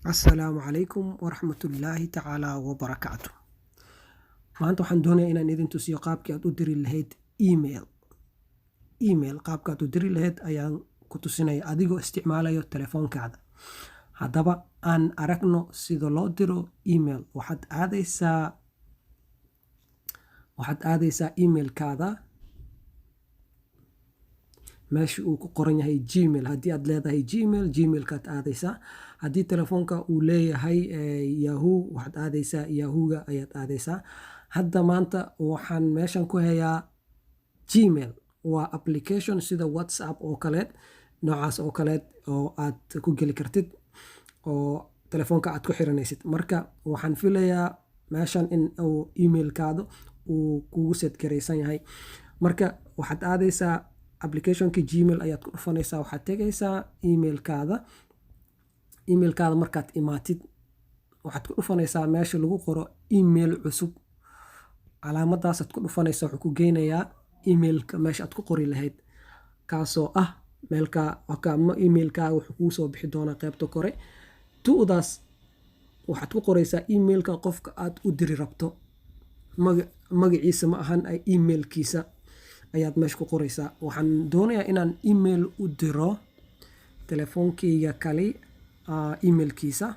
Assalaamu calaykum waraxmatullaahi tacaalaa wabarakaatu. Maanta waxaan doonayaa inaan idin tusiyo qaabkii aad u diri lahayd email. Qaabka aad u diri lahayd ayaan ku tusinaya adigoo isticmaalayo telefoonkaada. Haddaba aan aragno sida loo diro email. Waxaad aadaysaa emailkaada meesha uu ku qoran yahay Gmail. Haddii aad leedahay Gmailkaad aadaysaa. Haddii telefoonka uu leeyahay Yahoo, waxaad aadaysaa Yahoo-ga ayaad aadaysaa. Hadda maanta waxaan meeshan ku hayaa Gmail. Waa application sida WhatsApp oo kaleed, noocaas oo kaleed oo aad ku geli kartid oo telefoonka aad ku xiranaysid. Marka waxaan filayaa meeshan in uu emailkaada uu kugu set garaysan yahay. Marka waxaad aadaysaa applicationka Gmail ayaad ku dhufanaysaa, waxaad tegaysaa emailkaada markaad imaatid waxaad ku dhufanaysaa meesha lagu qoro email cusub. Calaamadaasaad ku dhufanaysaa, wuxuu ku geynayaa emailka meesha aad ku qori lahayd, kaasoo ah emailkaaga wuxuu kuu soo bixi doonaa qaybta kore. Tu'daas waxaad ku qoraysaa emailka qofka aad u diri rabto, magaciisa ma ahan emailkiisa ayaad meesha ku qoraysaa. Waxaan doonayaa inaan email u diro telefoonkeyga kali emailkiisa.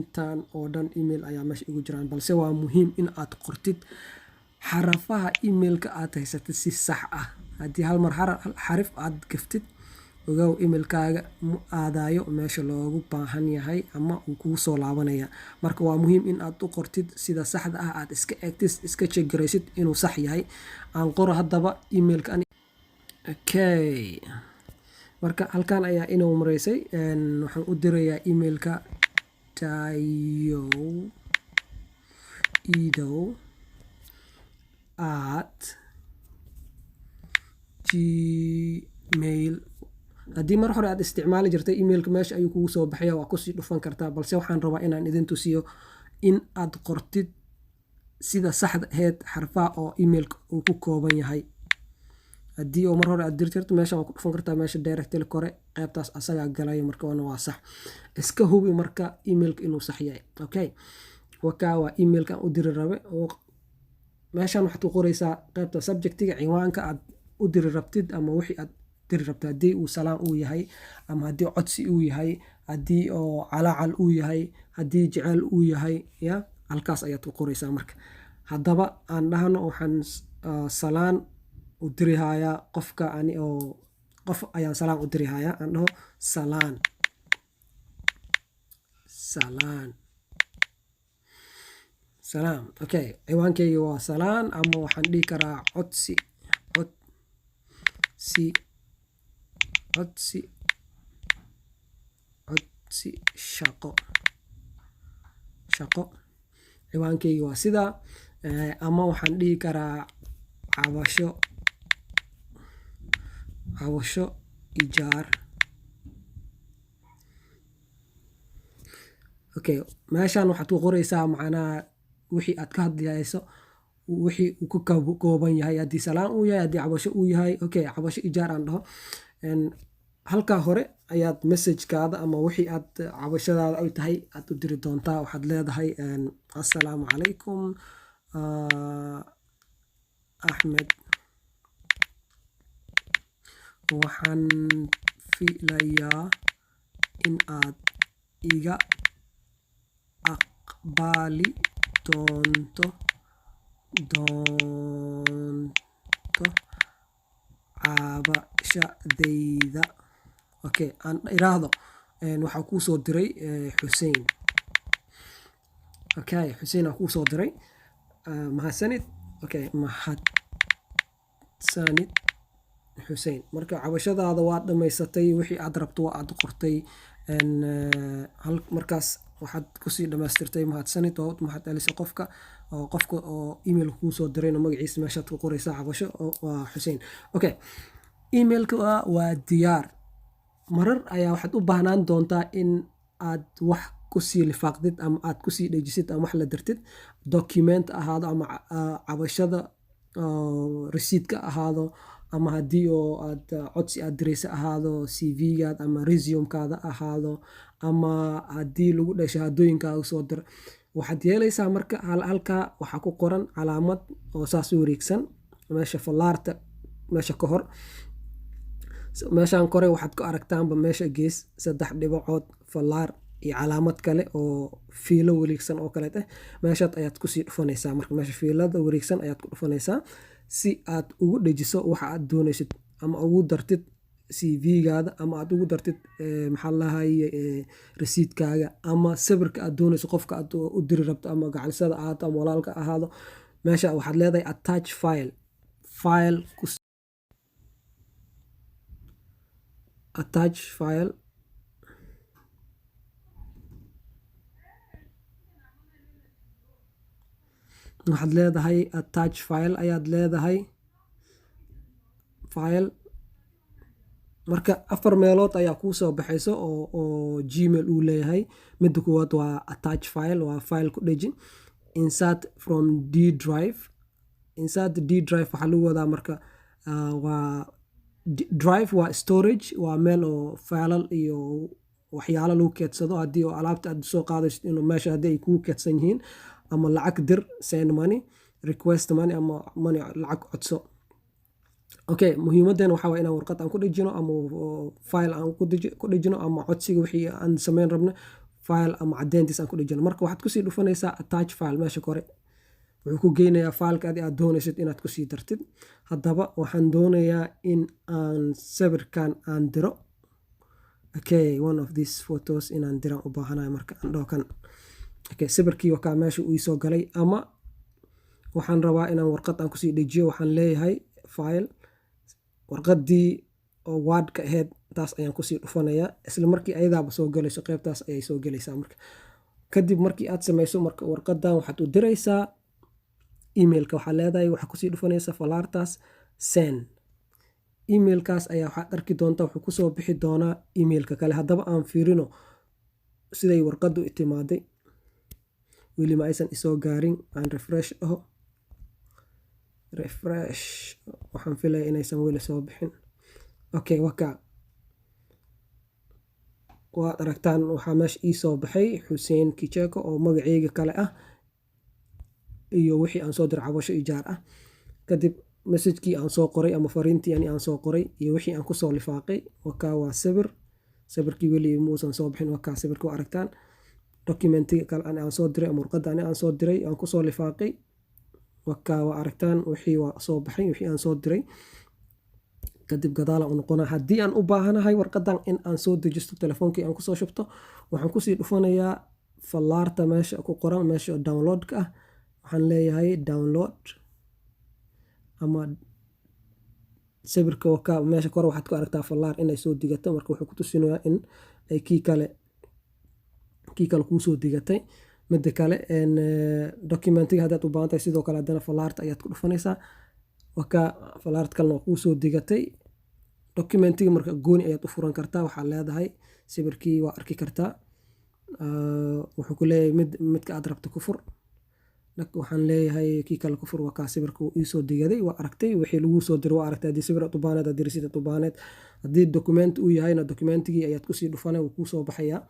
intaan oo dhan email ayaa meesha igu jiraan, balse waa muhiim in aad qortid xarafaha emailka aad haysatid si sax ah. Haddii hal mar xarif aad gaftid, ogow emailkaaga ma aadayo meesha loogu baahan yahay ama uu kugu soo laabanaya. Marka waa muhiim in aad u qortid sida saxda ah, aad iska eegtid, iska check garaysid inuu sax yahay. Aan qoro haddaba emailka marka halkan ayaa inoo maraysay. Waxaan u dirayaa emailka tayo@gmail. haddii mar hore aad isticmaali jirtay emailka meesha ayuu kugu soo baxaya, waa kusii dhufan kartaa, balse waxaan rabaa inaan idin tusiyo in aad qortid sida saxda ahayd xarfaha oo emailka uu ku kooban yahay. haddii oo mar hore aad diri jirto meesha waa ku dhufan kartaa, meesha directly kore qaybtaas asagaa galayo, marka waa sax. Iska hubi marka emailka inuu sax yahay. waa emailka aan u diri rabe. meeshan waxaad ku qoraysaa qaybta subjectiga, ciwaanka aad u diri rabtid ama wixii aad diri rabtid. haddii uu salaan uu yahay, ama haddii codsi uu yahay, haddii oo calaacal uu yahay, haddii jecel uu yahay, halkaas ayaad ku qoraysaa. Marka haddaba aan dhahno waxaan salaan u diri hayaa qof ayaan salaan u diri hayaa. aan dhaho salaan. ciwaankeyga waa salaan, ama waxaan dhihi karaa codsi shaqo. ciwaankeyga waa sidaa. ama waxaan dhihi karaa cabasho ijaar. meeshan waxaad ku qoraysaa macnaha wixii aad ka hadlayso, wixii uu ka kooban yahay. haddii salaan uu yahay, haddii cabasho uu yahay. cabasho ijaar aan dhaho. halkaa hore ayaad messagekaada ama wixii aad cabashadaada ay tahay aad u diri doontaa. waxaad leedahay assalaamu calaykum Axmed, waxaan filayaa in aad iga aqbali doonto cabashadayda. aan iraahdo waxaa kuu soo diray Xuseen. Xuseen aan kuu soo diray. mahadsanid Xuseen. marka cabashadaada waad dhammaysatay, wixii aad rabto waa aad qortay. markaas waxaad kusii dhammaystirtay mahadsanid oo mahad celisay qofka oo emailka kuu soo dirayna magaciisa meeshaad ku qoraysaa, cabasho waa Xuseen. emailka waa diyaar. marar ayaa waxaad u baahnaan doontaa in aad wax kusii lifaaqdid ama aad kusii dhejisid ama wax la dirtid, document ahaado ama cabashada resiidka ahaado ama haddii oo aad codsi aad diraysa ahaado cv-gaad ama resume-kaada ahaado ama haddii lagu dhahay shahaadooyinkaaga soo dir, waxaad yeelaysaa marka halkaa waxaa ku qoran calaamad oo saas u wareegsan meesha fallaarta meesha ka hor. meeshaan kore waxaad ku aragtaanba meesha gees 3 dhibacood fallaar iyo calaamad kale oo fiilo wareegsan oo kaleet ah. meeshaad ayaad kusii dhufanaysaa, marka meesha fiilada wareegsan ayaad ku dhufanaysaa si aad ugu dhejiso waxa aad doonaysid ama ugu dartid cv-gaada ama aad ugu dartid maxaa lahaye rasiidkaaga ama sawirka aad doonayso qofka aad u diri rabto ama gacalisada ahaato ama walaalka ahaado. meesha waxaad leedahay attach file attach file waxaad leedahay attach file ayaad leedahay file. marka 4 meelood ayaa kuu soo baxayso oo gmail uu leeyahay. midda koowaad waa attach file, waa file ku dheji. insert from d drive waxaa lagu wadaa marka waa drive waa storage, waa meel oo failal iyo waxyaalo lagu keedsado haddii oo alaabta aad soo qaadayso inuu meesha haddii ay kugu keedsan yihiin, ama lacag dir send money, request money ama money lacag codso. okay, muhiimadan waxaa waa inaan warqad aan ku dhejino ama file aan ku dhejino ama codsiga wixii aan samayn rabno file ama caddeyntiis aan ku dhejino. marka waxaad kusii dhufanaysaa attach file meesha kore, wuxuu ku geynayaa fileka aad doonaysid inaad kusii dartid. haddaba waxaan doonayaa in aan sawirkan aan diro. okay, one of these photos inaan diraan u baahanahay marka aan dhaho kan. okay, sawirkii wakaa meesha uu soo galay, ama waxaan rabaa inaan warqad aan kusii dhejiyo. waxaan leeyahay file, warqadii oo wordka ahayd taas ayaan kusii dhufanayaa. isla markii ayadaaba soo galayso qaybtaas ayay soo galaysaa. marka kadib markii aad samayso marka warqadan waxaad u diraysaa emailka, waxaa leedahay waxaa kusii dhufanaysa fallaartaas send. emailkaas ayaa waxaad arki doontaa wuxuu kusoo bixi doonaa emailka kale. haddaba aan fiirino siday warqadu timaaday, weli ma aysan isoo gaarin. aan refresh aho, waxaan filaya inaysan weli soo bixin. okay, waad aragtaan waxaa meesha ii soo baxay Xuseen Kicheko oo magacayga kale ah iyo wixii aan soo diray cabasho ijaar ah. kadib messagekii aan soo qoray ama fariintii aan soo qoray iyo wixii aan kusoo lifaaqay. waa sawirkii weli muusan soo bixin. sawirkii waa aragtaan. documentiga kale aan soo diray ama warqadda aan soo diray aan kusoo lifaaqay. waa aragtaan wixii waa soo baxay wixii aan soo diray. kadib gadaal aan noqonaa. haddii aan u baahanahay warqadan in aan soo dejisto telefoonkii aan kusoo shubto, waxaan kusii dhufanayaa fallaarta meesha ku qoran meesha downloadka ah. waxaan leeyahay download ama sawirka meesha kore waxaad ku aragtaa fallaar inay soo digato. marka wuxuu ku tusinayaa in ay kii kale kuu soo digatay. midda kale documentiga haddaad u baahan tahay sidoo kale haddana fallaarta ayaad ku dhufanaysaa. fallaarta kalena waa kuu soo digatay. documentiga marka gooni ayaad u furan kartaa. waxaa leedahay sawirkii waa arki kartaa. wuxuu ku leeyahay midka aad rabto ku fur. waxaan leeyahay kii kale ku fur. waa sawirka ii soo digaday, waa aragtay wixii lagu soo diray, waa aragtay haddii sawir aad u baahaneed haddii rasiid aad u baahaneed. haddii document uu yahayna documentigii ayaad kusii dhufanay, wuu kuu soo baxayaa.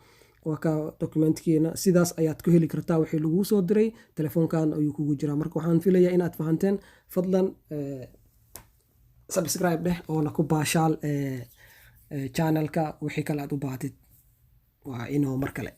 documentkiina sidaas ayaad ku heli kartaa wixii lagu soo diray telefoonkan ayuu kugu jiraa. marka waxaan filayaa inaad fahanteen. fadlan subscribe dheh oona ku baashaal channelka. wixii kale aad u baahatid waa inoo mar kale.